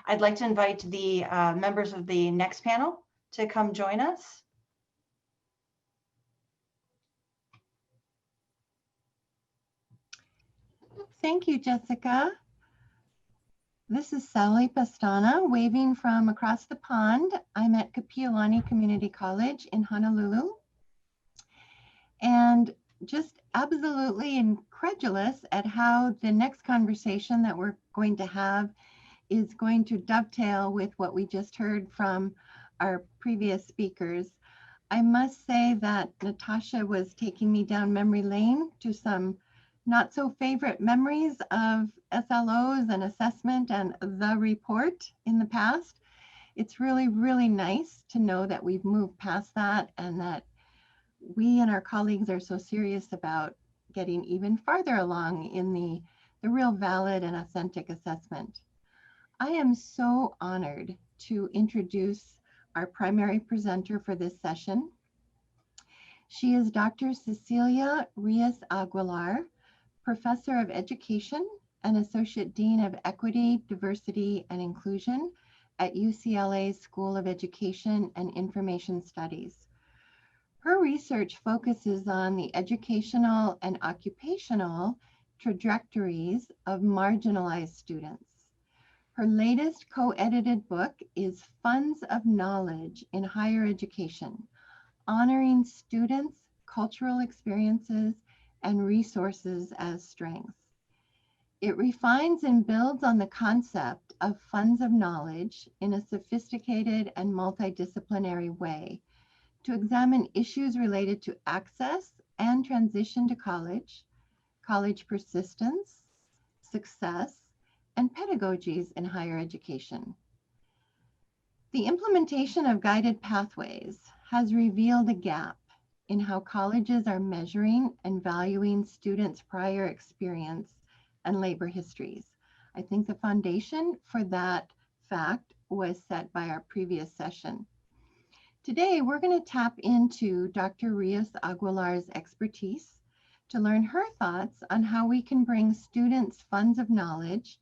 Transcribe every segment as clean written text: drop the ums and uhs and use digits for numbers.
I'd like to invite the members of the next panel to come join us. Thank you, Jessica. This is Sally Pastana waving from across the pond. I'm at Kapiolani Community College in Honolulu. And just absolutely incredulous at how the next conversation that we're going to have is going to dovetail with what we just heard from our previous speakers. I must say that Natasha was taking me down memory lane to some not so favorite memories of SLOs and assessment and the report in the past. It's really, really nice to know that we've moved past that and that we and our colleagues are so serious about getting even farther along in the real valid and authentic assessment. I am so honored to introduce our primary presenter for this session. She is Dr. Cecilia Rios Aguilar, Professor of Education and Associate Dean of Equity, Diversity, and Inclusion at UCLA's School of Education and Information Studies. Her research focuses on the educational and occupational trajectories of marginalized students. Her latest co-edited book is Funds of Knowledge in Higher Education, honoring students' cultural experiences and resources as strengths. It refines and builds on the concept of funds of knowledge in a sophisticated and multidisciplinary way to examine issues related to access and transition to college, college persistence, success, and pedagogies in higher education. The implementation of guided pathways has revealed a gap in how colleges are measuring and valuing students' prior experience and labor histories. I think the foundation for that fact was set by our previous session. Today, we're going to tap into Dr. Rios Aguilar's expertise to learn her thoughts on how we can bring students' funds of knowledge,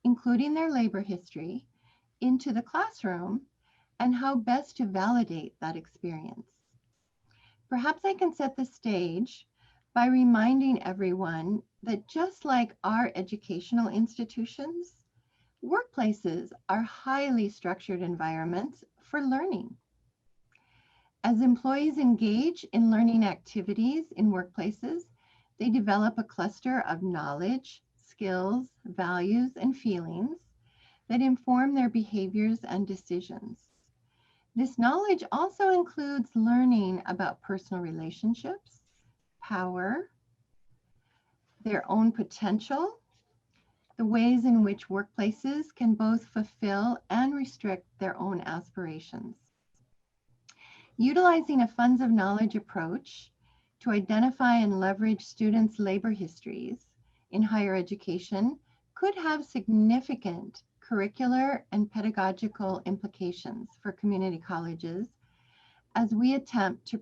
including their labor history, into the classroom and how best to validate that experience. Perhaps I can set the stage by reminding everyone that just like our educational institutions, workplaces are highly structured environments for learning. As employees engage in learning activities in workplaces, they develop a cluster of knowledge, skills, values, and feelings that inform their behaviors and decisions. This knowledge also includes learning about personal relationships, power, their own potential, the ways in which workplaces can both fulfill and restrict their own aspirations. Utilizing a funds of knowledge approach to identify and leverage students' labor histories in higher education could have significant curricular and pedagogical implications for community colleges as we attempt to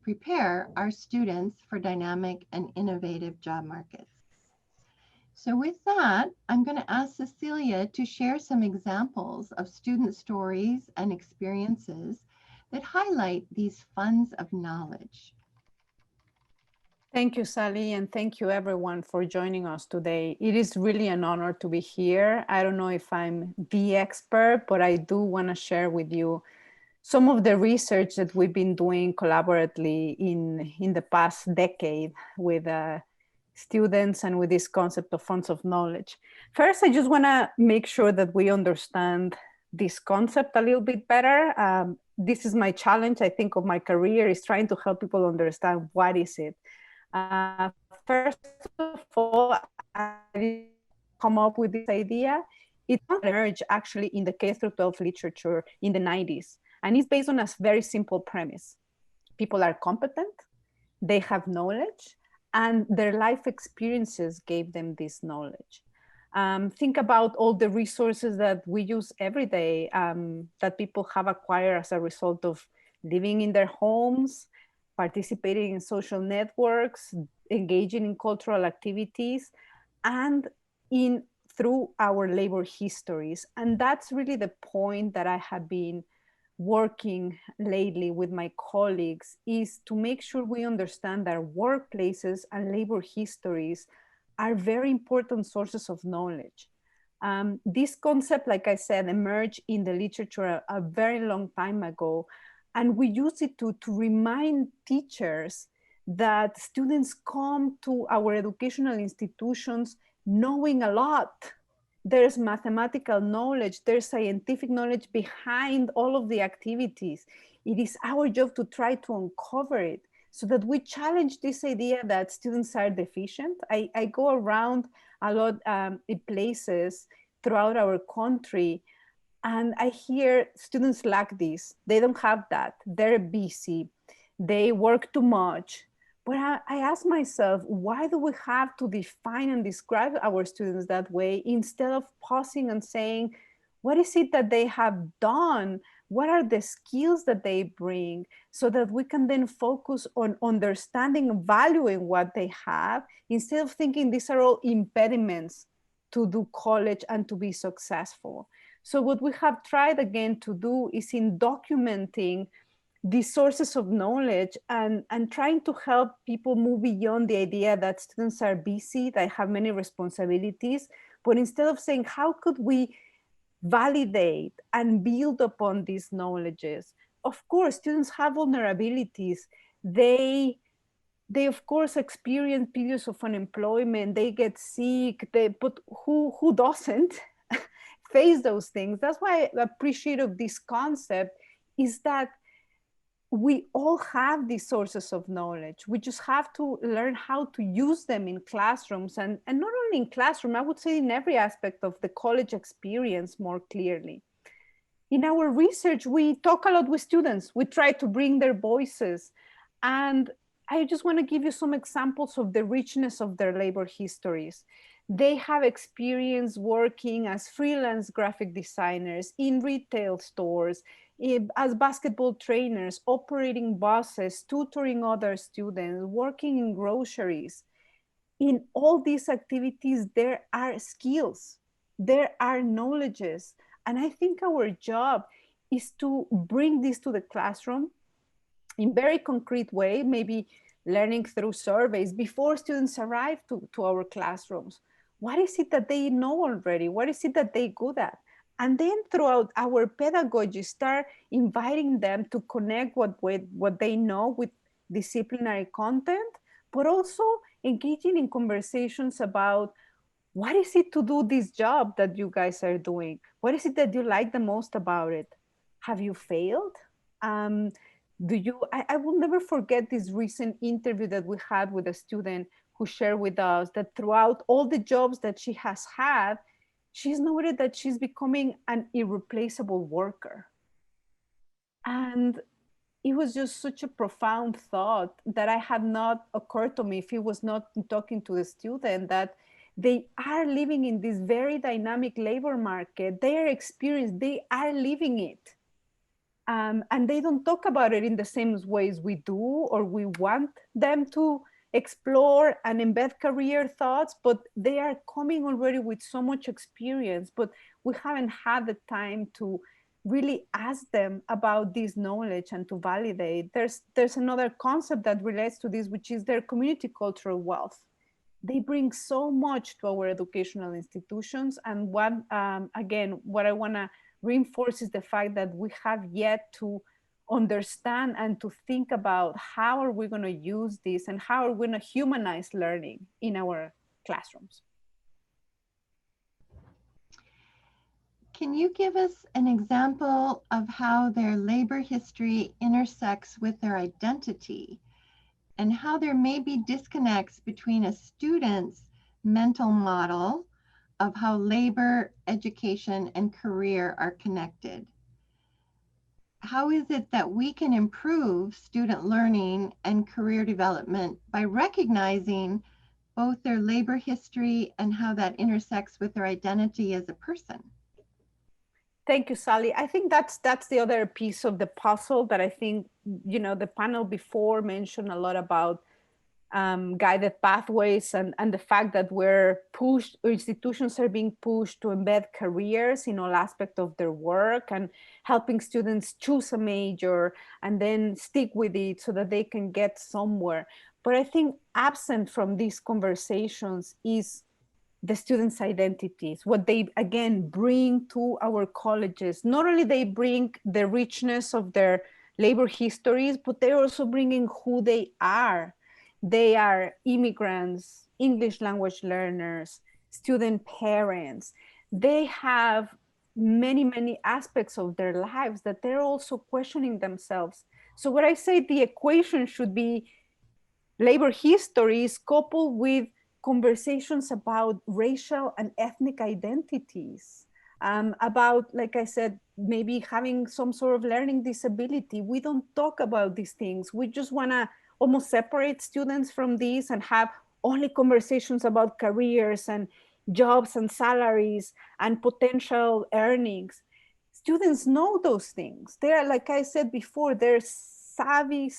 prepare our students for dynamic and innovative job markets. So with that, I'm going to ask Cecilia to share some examples of student stories and experiences that highlight these funds of knowledge. Thank you, Sally, and thank you everyone for joining us today. It is really an honor to be here. I don't know if I'm the expert, but I do want to share with you some of the research that we've been doing collaboratively in the past decade with students and with this concept of funds of knowledge. First, I just want to make sure that we understand this concept a little bit better. This is my challenge, I think, of my career, is trying to help people understand what is it. First of all, I come up with this idea. It emerged actually in the K-12 literature in the 90s. And it's based on a very simple premise. People are competent, they have knowledge, and their life experiences gave them this knowledge. Think about all the resources that we use every day that people have acquired as a result of living in their homes, participating in social networks, engaging in cultural activities, and in through our labor histories. And that's really the point that I have been working lately with my colleagues, is to make sure we understand that workplaces and labor histories are very important sources of knowledge. This concept, like I said, emerged in the literature a very long time ago, and we use it to remind teachers that students come to our educational institutions knowing a lot. There's mathematical knowledge, there's scientific knowledge behind all of the activities. It is our job to try to uncover it so that we challenge this idea that students are deficient. I go around a lot in places throughout our country, and I hear students lack this. They don't have that. They're busy. They work too much. But I ask myself, why do we have to define and describe our students that way instead of pausing and saying, what is it that they have done? What are the skills that they bring, so that we can then focus on understanding and valuing what they have, instead of thinking these are all impediments to do college and to be successful. So what we have tried again to do is in documenting these sources of knowledge and trying to help people move beyond the idea that students are busy, they have many responsibilities, but instead of saying, how could we validate and build upon these knowledges? Of course, students have vulnerabilities. They of course experience periods of unemployment, they get sick, but who doesn't face those things? That's why I appreciate of this concept is that we all have these sources of knowledge. We just have to learn how to use them in classrooms, and not only in classroom, I would say in every aspect of the college experience more clearly. In our research, we talk a lot with students. We try to bring their voices. And I just want to give you some examples of the richness of their labor histories. They have experience working as freelance graphic designers in retail stores, as basketball trainers, operating buses, tutoring other students, working in groceries. In all these activities, there are skills, there are knowledges. And I think our job is to bring this to the classroom in very concrete way, maybe learning through surveys before students arrive to our classrooms. What is it that they know already? What is it that they're good at? And then throughout our pedagogy, start inviting them to connect what they know with disciplinary content, but also engaging in conversations about what is it to do this job that you guys are doing? What is it that you like the most about it? Have you failed? I will never forget this recent interview that we had with a student who shared with us that throughout all the jobs that she has had, she's noted that she's becoming an irreplaceable worker. And it was just such a profound thought that I had not occurred to me if it was not talking to the student, that they are living in this very dynamic labor market. They are experienced, they are living it. And they don't talk about it in the same ways we do, or we want them to explore and embed career thoughts, but they are coming already with so much experience, but we haven't had the time to really ask them about this knowledge and to validate. There's another concept that relates to this, which is their community cultural wealth. They bring so much to our educational institutions. And what I want to reinforce is the fact that we have yet to understand and to think about how are we going to use this and how are we going to humanize learning in our classrooms. Can you give us an example of how their labor history intersects with their identity, and how there may be disconnects between a student's mental model of how labor, education, and career are connected? How is it that we can improve student learning and career development by recognizing both their labor history and how that intersects with their identity as a person? Thank you, Sally. I think that's the other piece of the puzzle that I think, the panel before mentioned a lot about guided pathways, and the fact that we're pushed, or institutions are being pushed to embed careers in all aspects of their work, and helping students choose a major and then stick with it so that they can get somewhere. But I think absent from these conversations is the students' identities, what they, again, bring to our colleges. Not only they bring the richness of their labor histories, but they're also bringing who they are. They are immigrants, English language learners, student parents. They have many, many aspects of their lives that they're also questioning themselves. So what I say, the equation should be labor histories coupled with conversations about racial and ethnic identities, about, like I said, maybe having some sort of learning disability. We don't talk about these things. We just want to almost separate students from these and have only conversations about careers and jobs and salaries and potential earnings. Students know those things. They're, like I said before, they're savvy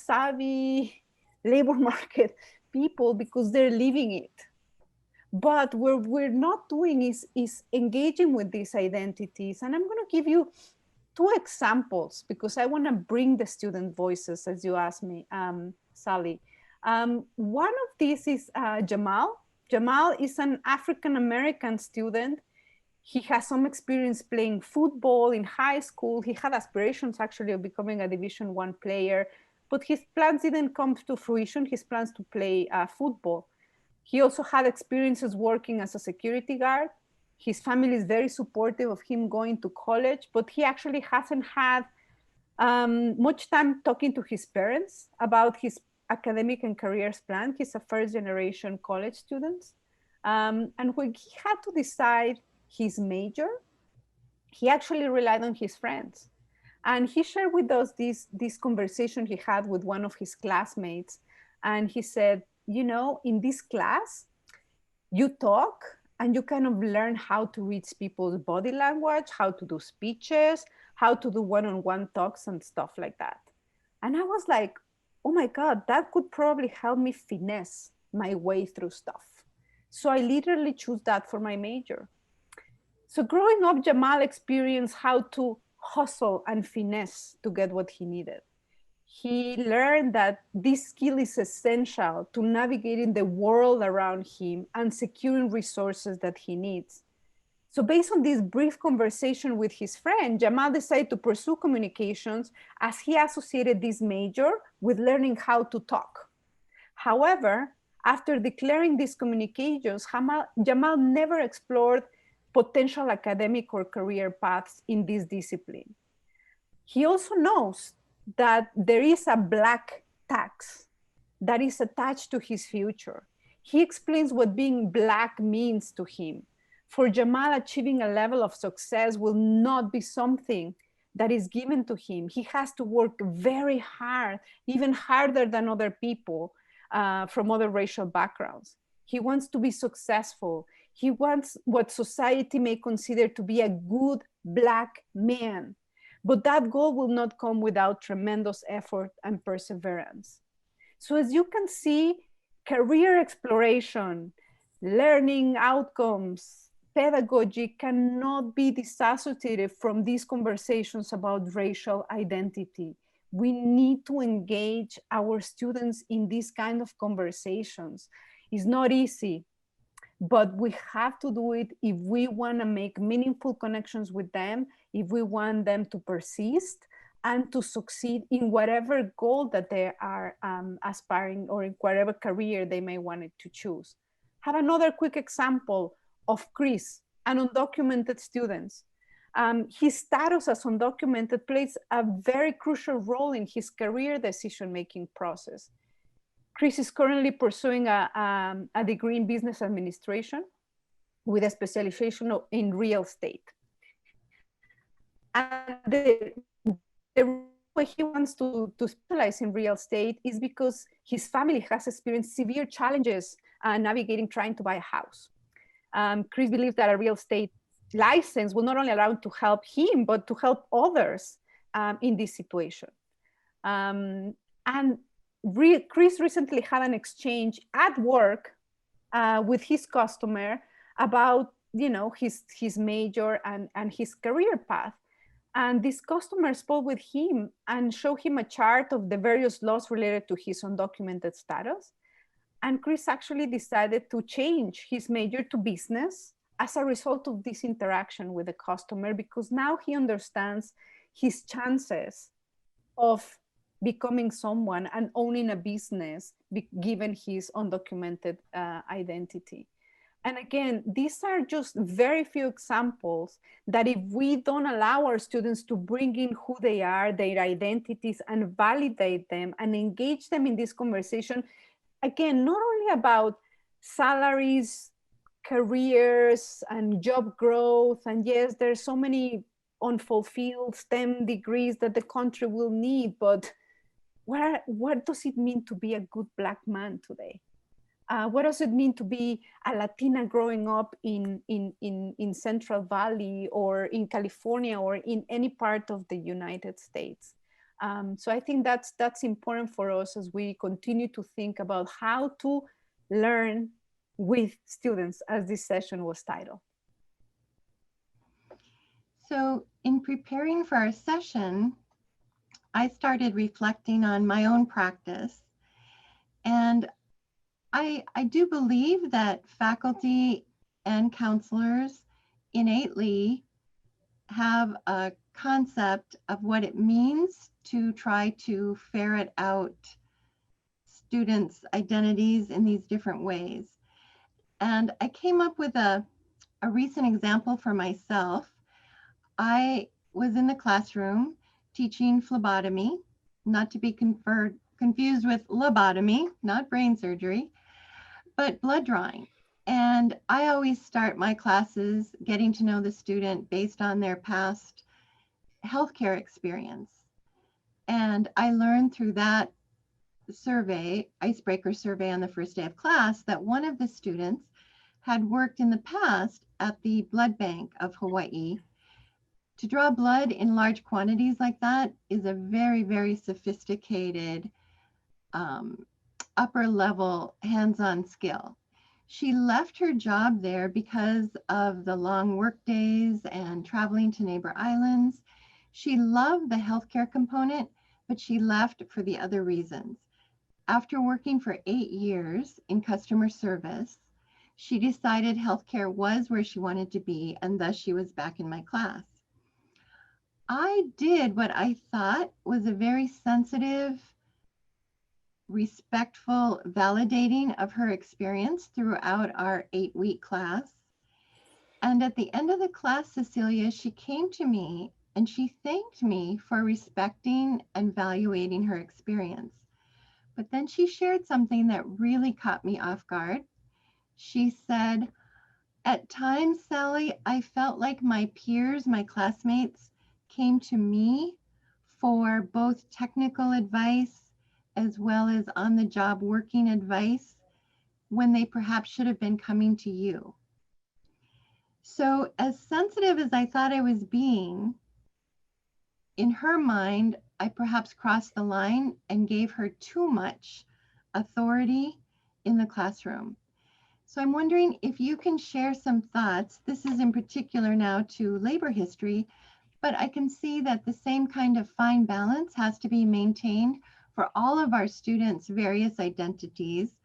labor market people because they're living it. But what we're not doing is engaging with these identities. And I'm going to give you 2 examples because I want to bring the student voices, as you asked me, Sally. One of these is Jamal. Jamal is an African-American student. He has some experience playing football in high school. He had aspirations actually of becoming a Division I player, but his plans didn't come to fruition, his plans to play football. He also had experiences working as a security guard. His family is very supportive of him going to college, but he actually hasn't had much time talking to his parents about his academic and careers plan. He's a first-generation college student. And when he had to decide his major, he actually relied on his friends. And he shared with us this conversation he had with one of his classmates. And he said, you know, in this class, you talk and you kind of learn how to read people's body language, how to do speeches, how to do one-on-one talks and stuff like that. And I was like, oh my God, that could probably help me finesse my way through stuff. So I literally chose that for my major. So growing up, Jamal experienced how to hustle and finesse to get what he needed. He learned that this skill is essential to navigating the world around him and securing resources that he needs. So based on this brief conversation with his friend, Jamal decided to pursue communications as he associated this major with learning how to talk. However, after declaring these communications, Jamal never explored potential academic or career paths in this discipline. He also knows that there is a Black tax that is attached to his future. He explains what being Black means to him. For Jamal, achieving a level of success will not be something that is given to him. He has to work very hard, even harder than other people from other racial backgrounds. He wants to be successful. He wants what society may consider to be a good Black man. But that goal will not come without tremendous effort and perseverance. So as you can see, career exploration, learning outcomes, pedagogy cannot be disassociated from these conversations about racial identity. We need to engage our students in these kind of conversations. It's not easy, but we have to do it if we want to make meaningful connections with them, if we want them to persist and to succeed in whatever goal that they are aspiring or in whatever career they may want to choose. Have another quick example of Chris, an undocumented student. His status as undocumented plays a very crucial role in his career decision-making process. Chris is currently pursuing a degree in business administration with a specialization in real estate. And the way he wants to specialize in real estate is because his family has experienced severe challenges navigating trying to buy a house. Chris believes that a real estate license will not only allow him to help him, but to help others in this situation. And Chris recently had an exchange at work with his customer about, you know, his major and his career path. And this customer spoke with him and showed him a chart of the various laws related to his undocumented status. And Chris actually decided to change his major to business as a result of this interaction with the customer, because now he understands his chances of becoming someone and owning a business given his undocumented identity. And again, these are just very few examples that if we don't allow our students to bring in who they are, their identities, and validate them and engage them in this conversation, again, not only about salaries, careers, and job growth, and yes, there's so many unfulfilled STEM degrees that the country will need, but what does it mean to be a good Black man today? What does it mean to be a Latina growing up in Central Valley or in California or in any part of the United States? So I think that's important for us as we continue to think about how to learn with students, as this session was titled. So in preparing for our session, I started reflecting on my own practice. And I do believe that faculty and counselors innately have a concept of what it means to try to ferret out students' identities in these different ways. And I came up with a recent example for myself. I was in the classroom teaching phlebotomy, not to be confused with lobotomy, not brain surgery, but blood drawing. And I always start my classes getting to know the student based on their past healthcare experience. And I learned through that survey, icebreaker survey on the first day of class, that one of the students had worked in the past at the blood bank of Hawaii. To draw blood in large quantities like that is a very, very sophisticated upper level hands-on skill. She left her job there because of the long work days and traveling to neighbor islands. She loved the healthcare component, but she left for the other reasons. After working for 8 years in customer service, she decided healthcare was where she wanted to be, and thus she was back in my class. I did what I thought was a very sensitive, respectful validating of her experience throughout our 8-week class. And at the end of the class, Cecilia, she came to me and she thanked me for respecting and valuating her experience. But then she shared something that really caught me off guard. She said, "At times, Sally, I felt like my peers, my classmates, came to me for both technical advice as well as on-the-job working advice when they perhaps should have been coming to you." So as sensitive as I thought I was being, in her mind, I perhaps crossed the line and gave her too much authority in the classroom. So I'm wondering if you can share some thoughts. This is in particular now to labor history, but I can see that the same kind of fine balance has to be maintained for all of our students' various identities,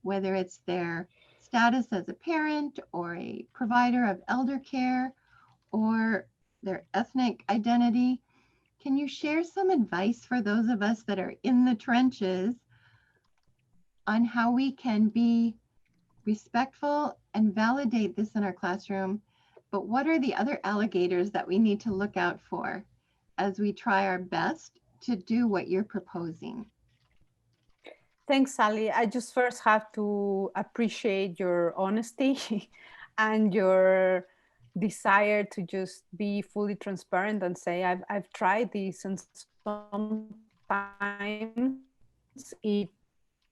whether it's their status as a parent or a provider of elder care or their ethnic identity. Can you share some advice for those of us that are in the trenches on how we can be respectful and validate this in our classroom, but what are the other alligators that we need to look out for as we try our best to do what you're proposing? Thanks, Sally. I just first have to appreciate your honesty and your desire to just be fully transparent and say, I've tried this, and sometimes it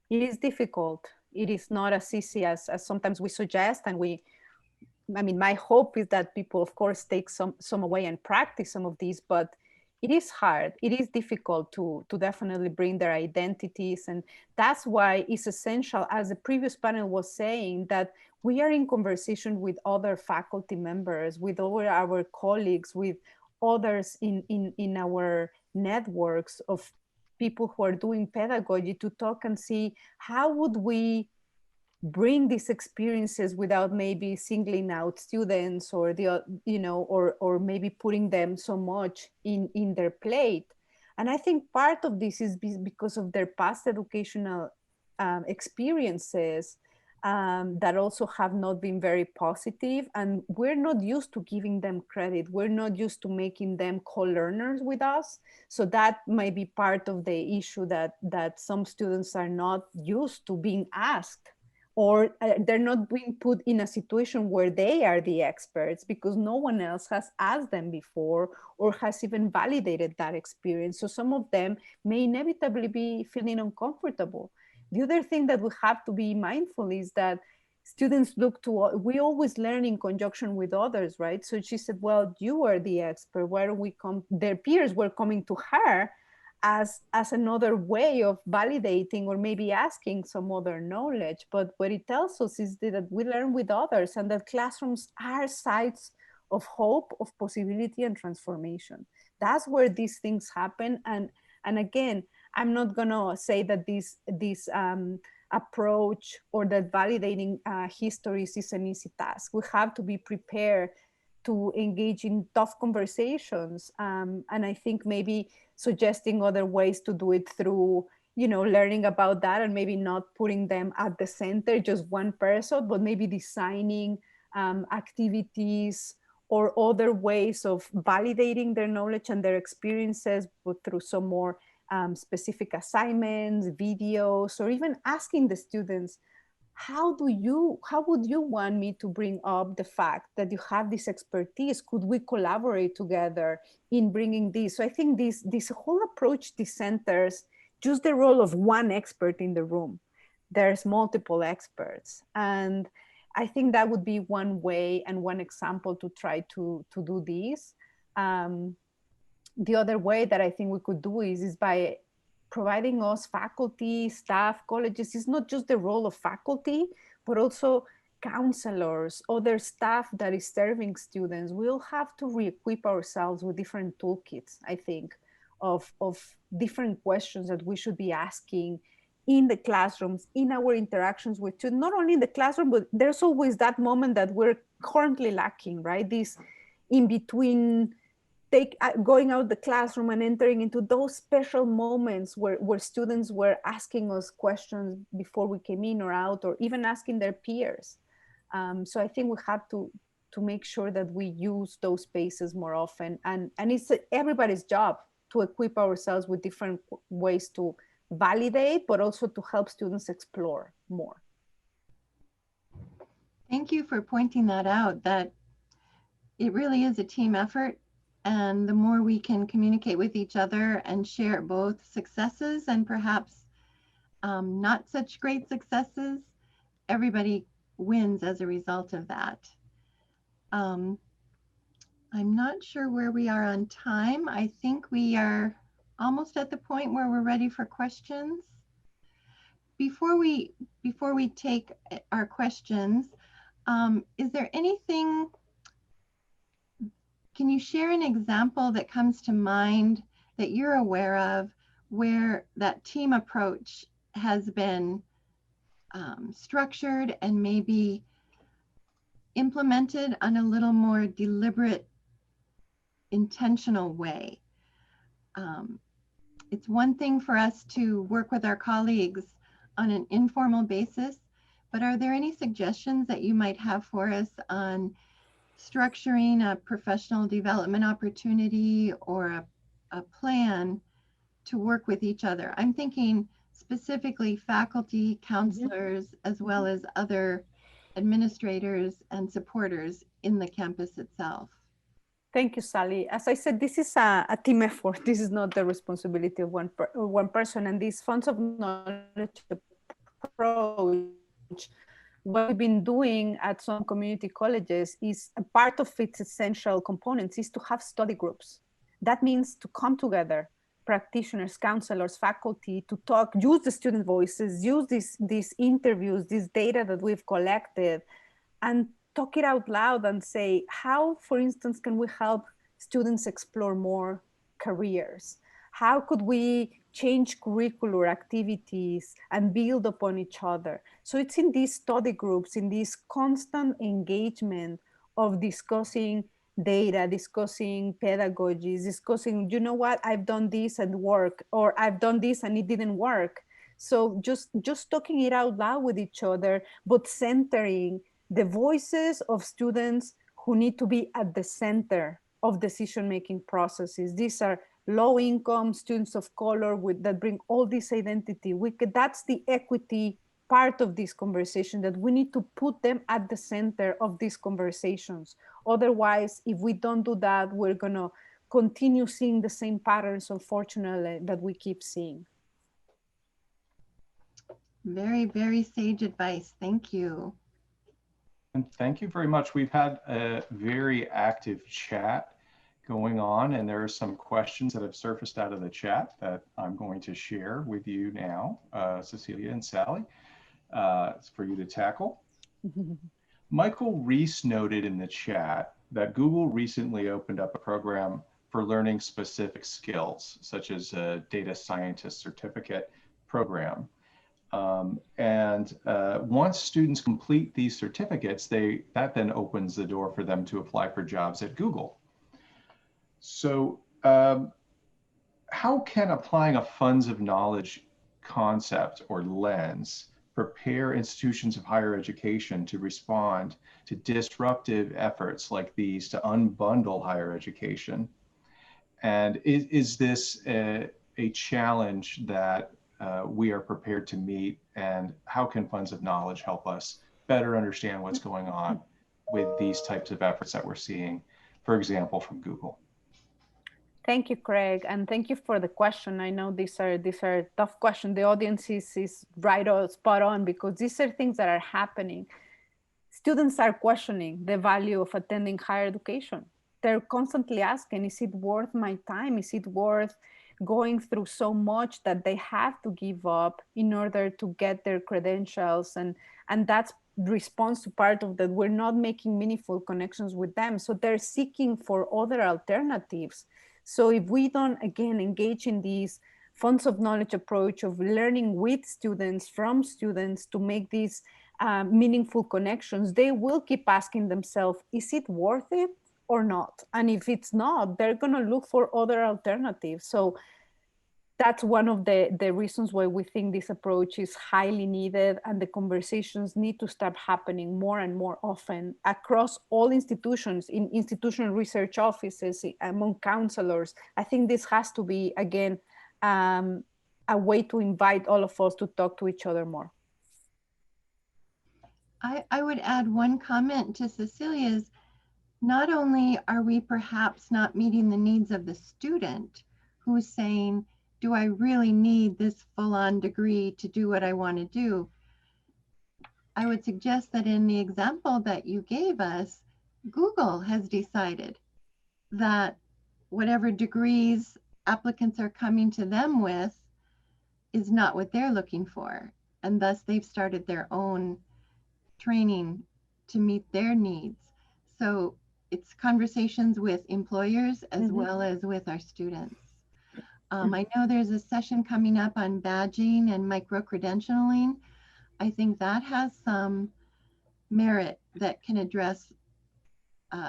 is difficult. It is not as easy as sometimes we suggest. And my hope is that people, of course, take some away and practice some of these, but it is hard. It is difficult to definitely bring their identities. And that's why it's essential, as the previous panel was saying, that we are in conversation with other faculty members, with all our colleagues, with others in our networks of people who are doing pedagogy, to talk and see how would we bring these experiences without maybe singling out students or or maybe putting them so much in their plate. And I think part of this is because of their past educational experiences that also have not been very positive, and we're not used to giving them credit. We're not used to making them co-learners with us. So that might be part of the issue, that some students are not used to being asked, or they're not being put in a situation where they are the experts because no one else has asked them before or has even validated that experience. So some of them may inevitably be feeling uncomfortable. The other thing that we have to be mindful is that students we always learn in conjunction with others, right? So she said, well, you are the expert. Why don't we come? Their peers were coming to her as another way of validating or maybe asking some other knowledge. But what it tells us is that we learn with others, and that classrooms are sites of hope, of possibility and transformation. That's where these things happen. And again, I'm not gonna say that this approach or that validating histories is an easy task. We have to be prepared to engage in tough conversations. And I think maybe suggesting other ways to do it through, learning about that, and maybe not putting them at the center, just one person, but maybe designing activities or other ways of validating their knowledge and their experiences, but through some more specific assignments, videos, or even asking the students, how would you want me to bring up the fact that you have this expertise? Could we collaborate together in bringing this? So I think this whole approach decenters just the role of one expert in the room. There's multiple experts. And I think that would be one way and one example to try to do this. The other way that I think we could do is by providing us faculty, staff, colleges. It's not just the role of faculty, but also counselors, other staff that is serving students. We'll have to re-equip ourselves with different toolkits, I think, of different questions that we should be asking in the classrooms, in our interactions with students, not only in the classroom, but there's always that moment that we're currently lacking, right? This in between going out the classroom and entering into those special moments where students were asking us questions before we came in or out, or even asking their peers. So I think we have to make sure that we use those spaces more often. And it's everybody's job to equip ourselves with different ways to validate, but also to help students explore more. Thank you for pointing that out, that it really is a team effort. And the more we can communicate with each other and share both successes and perhaps not such great successes, everybody wins as a result of that. I'm not sure where we are on time. I think we are almost at the point where we're ready for questions. Before we take our questions, is there anything? Can you share an example that comes to mind that you're aware of where that team approach has been structured and maybe implemented on a little more deliberate, intentional way? It's one thing for us to work with our colleagues on an informal basis, but are there any suggestions that you might have for us on structuring a professional development opportunity or a plan to work with each other? I'm thinking specifically faculty, counselors, as well as other administrators and supporters in the campus itself. Thank you, Sally. As I said, this is a team effort. This is not the responsibility of one person. And these funds of knowledge approach, what we've been doing at some community colleges is a part of its essential components is to have study groups. That means to come together, practitioners, counselors, faculty, to talk, use the student voices, use these interviews, this data that we've collected, and talk it out loud and say, how, for instance, can we help students explore more careers? How could we change curricular activities and build upon each other? So it's in these study groups, in this constant engagement of discussing data, discussing pedagogies, discussing, you know what, I've done this and work, or I've done this and it didn't work. So just talking it out loud with each other, but centering the voices of students who need to be at the center of decision-making processes. These are low-income students of color that bring all this identity. That's the equity part of this conversation, that we need to put them at the center of these conversations. Otherwise, if we don't do that, we're gonna continue seeing the same patterns, unfortunately, that we keep seeing. Very, very sage advice. Thank you. And thank you very much. We've had a very active chat going on, and there are some questions that have surfaced out of the chat that I'm going to share with you now, Cecilia and Sally, for you to tackle. Michael Reese noted in the chat that Google recently opened up a program for learning specific skills, such as a data scientist certificate program. Once students complete these certificates, that then opens the door for them to apply for jobs at Google. So how can applying a funds of knowledge concept or lens prepare institutions of higher education to respond to disruptive efforts like these to unbundle higher education? And is this a challenge that we are prepared to meet, and how can funds of knowledge help us better understand what's going on with these types of efforts that we're seeing, for example, from Google? Thank you, Craig, and thank you for the question. I know these are tough questions. The audience is right on, spot on, because these are things that are happening. Students are questioning the value of attending higher education. They're constantly asking, is it worth my time? Is it worth going through so much that they have to give up in order to get their credentials? And that's response to part of that. We're not making meaningful connections with them. So they're seeking for other alternatives. So if we don't, again, engage in these funds of knowledge approach of learning with students, from students, to make these meaningful connections, they will keep asking themselves, is it worth it or not? And if it's not, they're going to look for other alternatives. So that's one of the reasons why we think this approach is highly needed, and the conversations need to start happening more and more often across all institutions, in institutional research offices, among counselors. I think this has to be, again, a way to invite all of us to talk to each other more. I would add one comment to Cecilia's. Not only are we perhaps not meeting the needs of the student who's saying, do I really need this full-on degree to do what I want to do? I would suggest that in the example that you gave us, Google has decided that whatever degrees applicants are coming to them with is not what they're looking for. And thus they've started their own training to meet their needs. So it's conversations with employers as well as with our students. I know there's a session coming up on badging and micro-credentialing. I think that has some merit that can address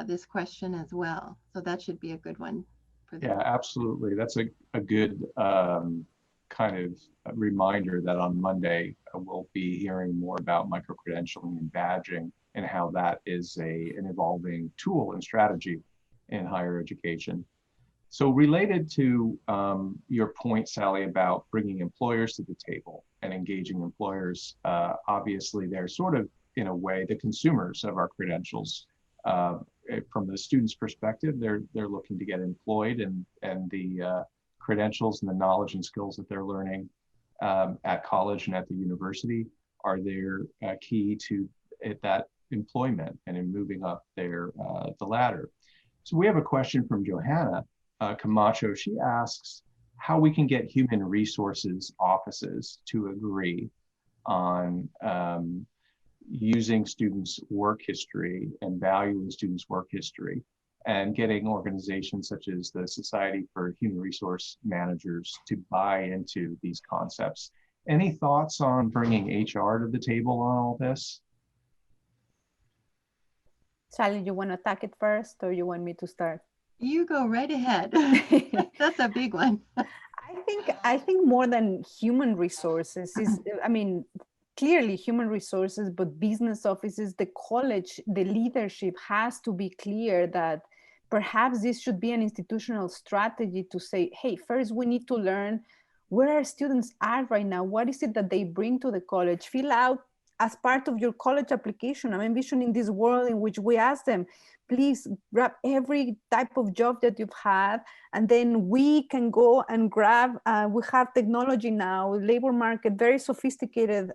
this question as well. So that should be a good one for them. Yeah, absolutely. That's a good kind of reminder that on Monday we'll be hearing more about micro-credentialing and badging and how that is an evolving tool and strategy in higher education. So related to your point, Sally, about bringing employers to the table and engaging employers, obviously they're sort of, in a way, the consumers of our credentials. From the student's perspective, they're looking to get employed, and the credentials and the knowledge and skills that they're learning at college and at the university are their key to that employment and in moving up the ladder. So we have a question from Johanna. Camacho, she asks how we can get human resources offices to agree on using students' work history and valuing students' work history, and getting organizations such as the Society for Human Resource Managers to buy into these concepts. Any thoughts on bringing HR to the table on all this? Sally, you want to attack it first, or you want me to start? You go right ahead. That's a big one. I think more than human resources is, I mean, clearly human resources, but business offices, the college, the leadership has to be clear that perhaps this should be an institutional strategy to say, hey, first we need to learn where our students are right now. What is it that they bring to the college? Fill out as part of your college application. I'm envisioning this world in which we ask them, please grab every type of job that you've had, and then we can go and grab, we have technology now, labor market, very sophisticated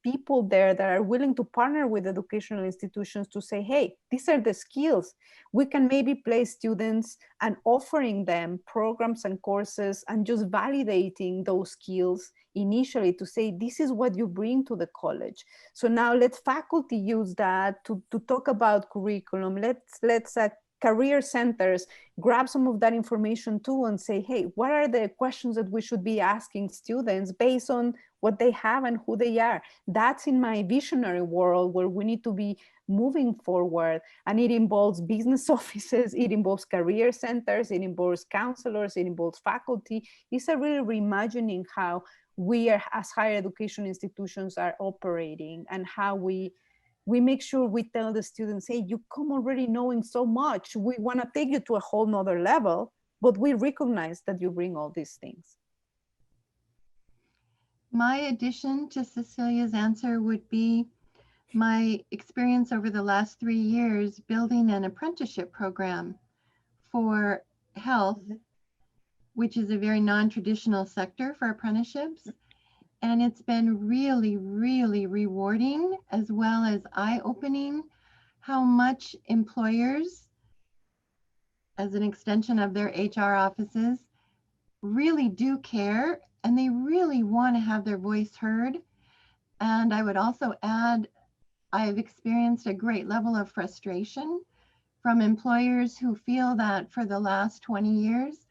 people there that are willing to partner with educational institutions to say, hey, these are the skills. We can maybe place students and offering them programs and courses and just validating those skills initially to say, this is what you bring to the college. So now let faculty use that to talk about curriculum. Let's career centers grab some of that information too and say, hey, what are the questions that we should be asking students based on what they have and who they are? That's in my visionary world where we need to be moving forward. And it involves business offices, it involves career centers, it involves counselors, it involves faculty. It's a really reimagining how we are, as higher education institutions, are operating, and how we make sure we tell the students, hey, you come already knowing so much. We want to take you to a whole nother level, but we recognize that you bring all these things. My addition to Cecilia's answer would be my experience over the last 3 years building an apprenticeship program for health, which is a very non-traditional sector for apprenticeships. And it's been really, really rewarding, as well as eye-opening, how much employers, as an extension of their HR offices, really do care, and they really want to have their voice heard. And I would also add, I've experienced a great level of frustration from employers who feel that for the last 20 years,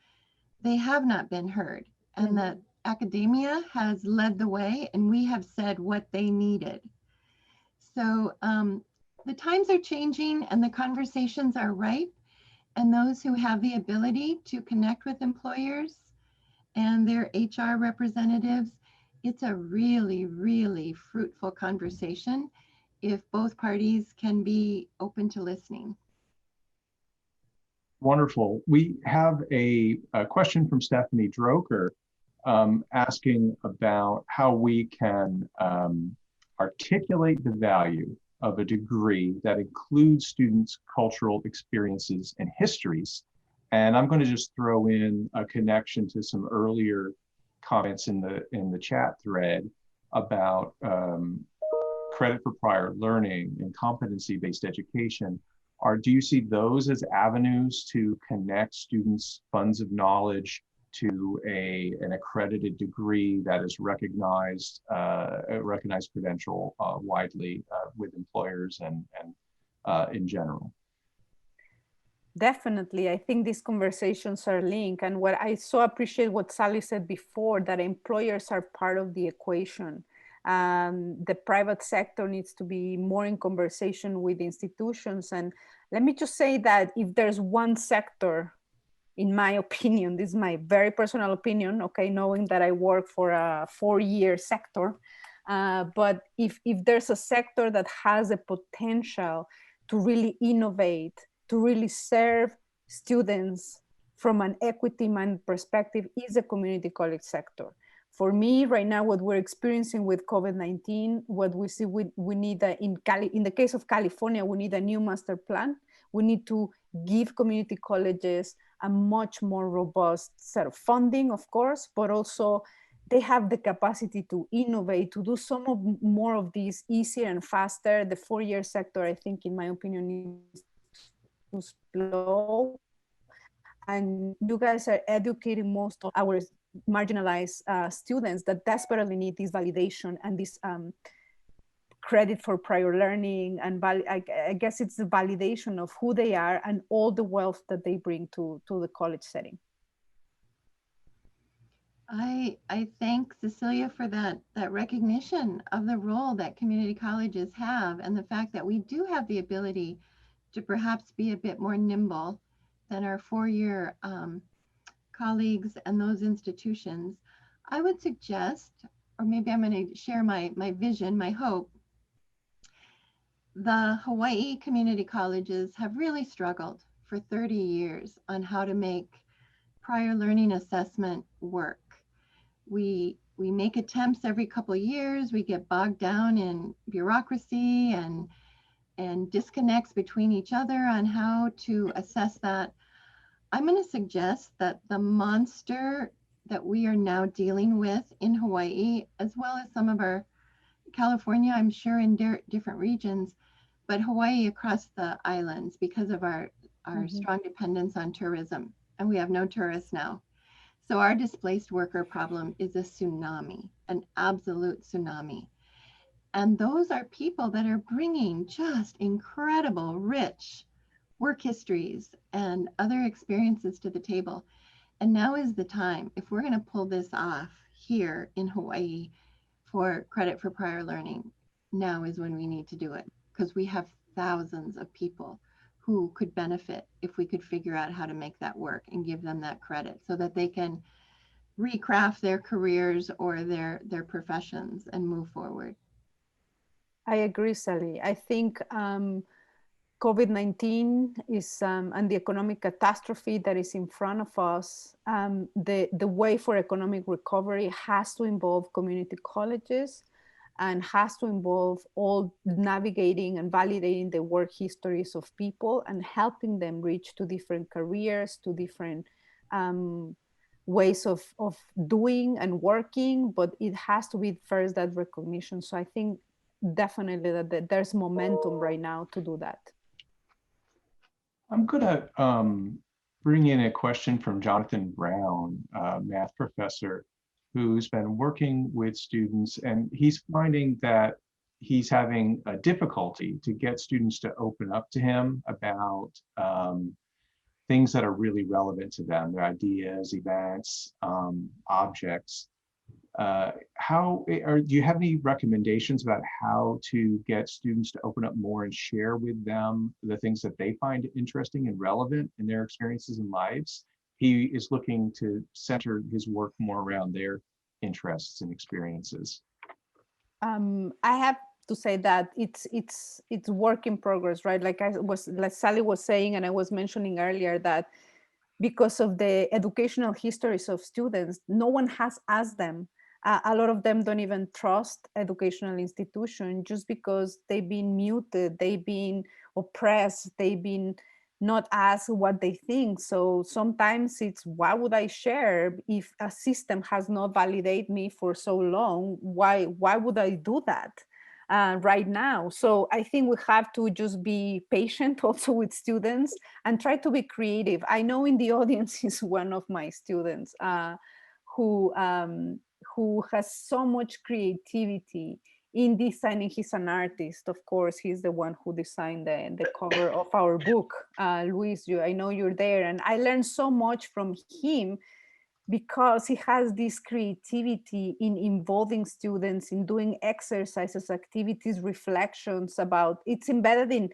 they have not been heard, and that academia has led the way and we have said what they needed. So the times are changing and the conversations are ripe, and those who have the ability to connect with employers and their HR representatives, it's a really, really fruitful conversation if both parties can be open to listening. Wonderful. We have a question from Stephanie Droker asking about how we can articulate the value of a degree that includes students' cultural experiences and histories. And I'm going to just throw in a connection to some earlier comments in the chat thread about credit for prior learning and competency-based education. Do you see those as avenues to connect students' funds of knowledge to an accredited degree that is recognized, a recognized credential widely with employers and in general? Definitely. I think these conversations are linked. And what I so appreciate what Sally said before, that employers are part of the equation. The private sector needs to be more in conversation with institutions. And let me just say that if there's one sector, in my opinion, this is my very personal opinion, okay, knowing that I work for a 4-year sector, but if there's a sector that has a potential to really innovate, to really serve students from an equity-minded perspective, is the community college sector. For me, right now, what we're experiencing with COVID-19, what we see, we need, in the case of California, we need a new master plan. We need to give community colleges a much more robust set of funding, of course, but also they have the capacity to innovate, to do more of these easier and faster. The 4-year sector, I think, in my opinion, is too slow. and you guys are educating most of our marginalized students that desperately need this validation and this credit for prior learning, and I guess it's the validation of who they are and all the wealth that they bring to the college setting. I thank Cecilia for that recognition of the role that community colleges have, and the fact that we do have the ability to perhaps be a bit more nimble than our four-year colleagues and those institutions. I would suggest, or maybe I'm going to share my vision, my hope. The Hawaii community colleges have really struggled for 30 years on how to make prior learning assessment work. We make attempts every couple of years. We get bogged down in bureaucracy and disconnects between each other on how to assess that. I'm going to suggest that the monster that we are now dealing with in Hawaii, as well as some of our California, I'm sure in different regions, but Hawaii across the islands, because of our strong dependence on tourism, and we have no tourists now. So our displaced worker problem is a tsunami, an absolute tsunami. And those are people that are bringing just incredible, rich work histories and other experiences to the table. And now is the time, if we're going to pull this off here in Hawaii for credit for prior learning, now is when we need to do it, because we have thousands of people who could benefit if we could figure out how to make that work and give them that credit so that they can recraft their careers or their professions and move forward. I agree, Sally. I think COVID-19 is, and the economic catastrophe that is in front of us, the way for economic recovery has to involve community colleges and has to involve all navigating and validating the work histories of people and helping them reach to different careers, to different ways of doing and working, but it has to be first that recognition. So I think definitely that there's momentum right now to do that. I'm going to bring in a question from Jonathan Brown, math professor, who's been working with students, and he's finding that he's having a difficulty to get students to open up to him about things that are really relevant to them, their ideas, events, objects. Do you have any recommendations about how to get students to open up more and share with them the things that they find interesting and relevant in their experiences and lives? He is looking to center his work more around their interests and experiences. I have to say that it's work in progress, right? Like Sally was saying, and I was mentioning earlier, that because of the educational histories of students, no one has asked them. A lot of them don't even trust educational institutions just because they've been muted, they've been oppressed, they've been not asked what they think. So sometimes it's, why would I share if a system has not validated me for so long? Why would I do that right now? So I think we have to just be patient also with students and try to be creative. I know in the audience is one of my students who has so much creativity in designing. He's an artist, of course. He's the one who designed the cover of our book. Luis, I know you're there. And I learned so much from him because he has this creativity in involving students, in doing exercises, activities, reflections about, it's embedded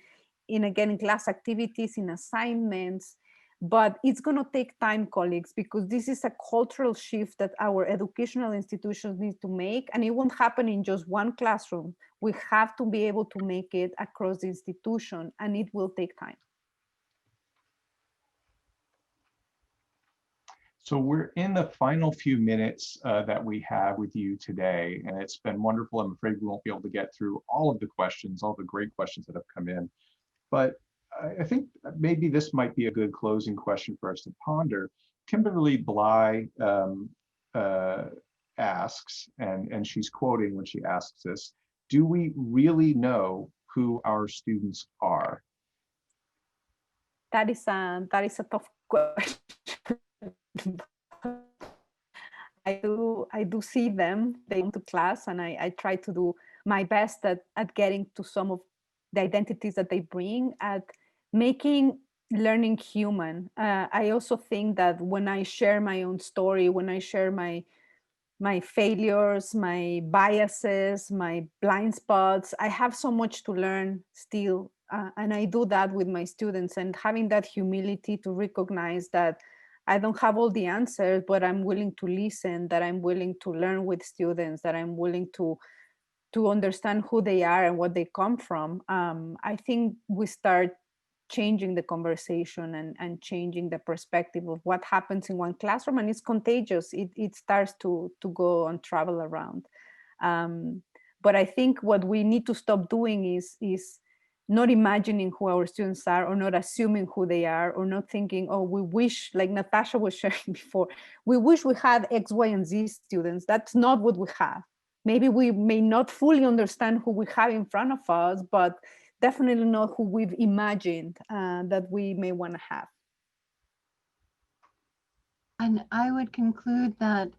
in again, in class activities, in assignments. But it's going to take time, colleagues, because this is a cultural shift that our educational institutions need to make, and it won't happen in just one classroom. We have to be able to make it across the institution, and it will take time. So we're in the final few minutes that we have with you today, and it's been wonderful. I'm afraid we won't be able to get through all of the questions, all the great questions that have come in, but I think maybe this might be a good closing question for us to ponder. Kimberly Bly asks, and she's quoting when she asks this, do we really know who our students are? That is a tough question. I do see them, they come to class, and I try to do my best at getting to some of the identities that they bring, at making learning human. I also think that when I share my own story, when I share my failures, my biases, my blind spots, I have so much to learn still. And I do that with my students, and having that humility to recognize that I don't have all the answers, but I'm willing to listen, that I'm willing to learn with students, that I'm willing to understand who they are and what they come from. I think we start changing the conversation and changing the perspective of what happens in one classroom, and it's contagious. It starts to go and travel around. But I think what we need to stop doing is not imagining who our students are, or not assuming who they are, or not thinking, oh, we wish, like Natasha was sharing before, we wish we had X, Y, and Z students. That's not what we have. Maybe we may not fully understand who we have in front of us, but definitely not who we've imagined that we may want to have. And I would conclude that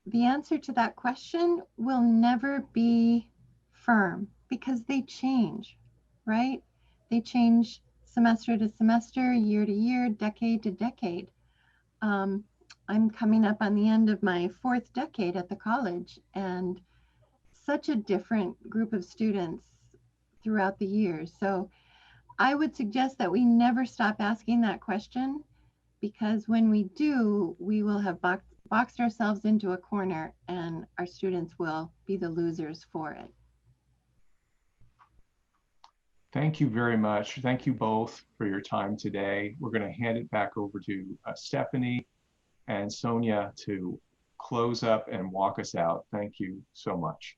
the answer to that question will never be firm, because they change, right? They change semester to semester, year to year, decade to decade. I'm coming up on the end of my 4th decade at the college, and such a different group of students throughout the years. So I would suggest that we never stop asking that question, because when we do, we will have boxed ourselves into a corner, and our students will be the losers for it. Thank you very much. Thank you both for your time today. We're going to hand it back over to Stephanie and Sonia to close up and walk us out. Thank you so much.